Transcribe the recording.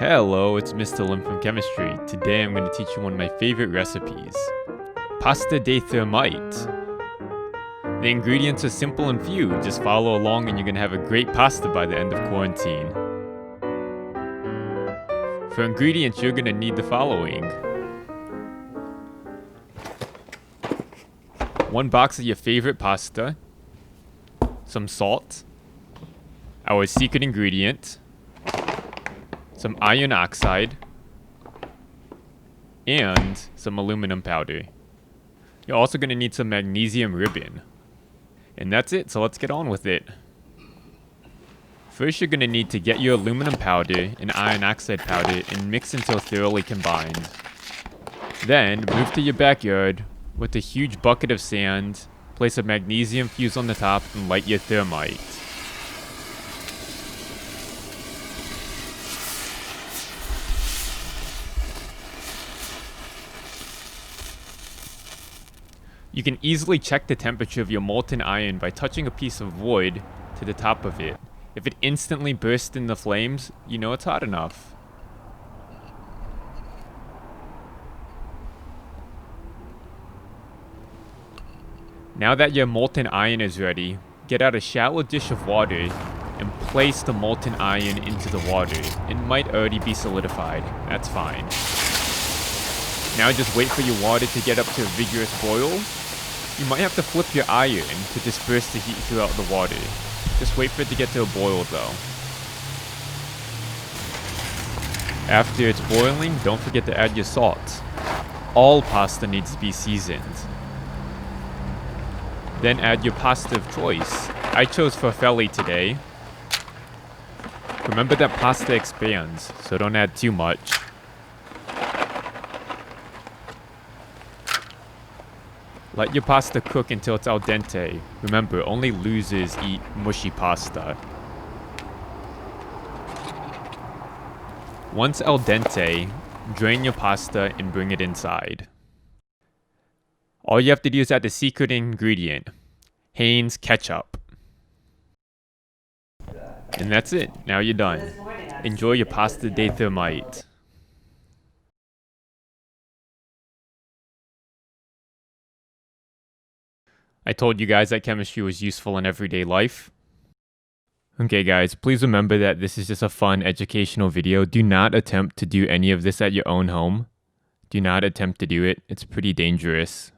Hello, it's Mr. Lim from Chemistry. Today I'm going to teach you one of my favorite recipes. Pasta de Thermite. The ingredients are simple and few, just follow along and you're going to have a great pasta by the end of quarantine. For ingredients, you're going to need the following. 1 box of your favorite pasta, some salt, our secret ingredient, some iron oxide, and some aluminum powder. You're also going to need some magnesium ribbon. And that's it, so let's get on with it. First, you're going to need to get your aluminum powder and iron oxide powder and mix until thoroughly combined. Then, move to your backyard with a huge bucket of sand, place a magnesium fuse on the top, and light your thermite. You can easily check the temperature of your molten iron by touching a piece of wood to the top of it. If it instantly bursts into flames, you know it's hot enough. Now that your molten iron is ready, get out a shallow dish of water and place the molten iron into the water. It might already be solidified, that's fine. Now just wait for your water to get up to a vigorous boil. You might have to flip your iron to disperse the heat throughout the water. Just wait for it to get to a boil though. After it's boiling, don't forget to add your salt. All pasta needs to be seasoned. Then add your pasta of choice. I chose farfalle today. Remember that pasta expands, so don't add too much. Let your pasta cook until it's al dente. Remember, only losers eat mushy pasta. Once al dente, drain your pasta and bring it inside. All you have to do is add the secret ingredient, Heinz ketchup. And that's it. Now you're done. Enjoy your pasta de Thermite. I told you guys that chemistry was useful in everyday life. Okay guys, please remember that this is just a fun educational video. Do not attempt to do any of this at your own home. Do not attempt to do it. It's pretty dangerous.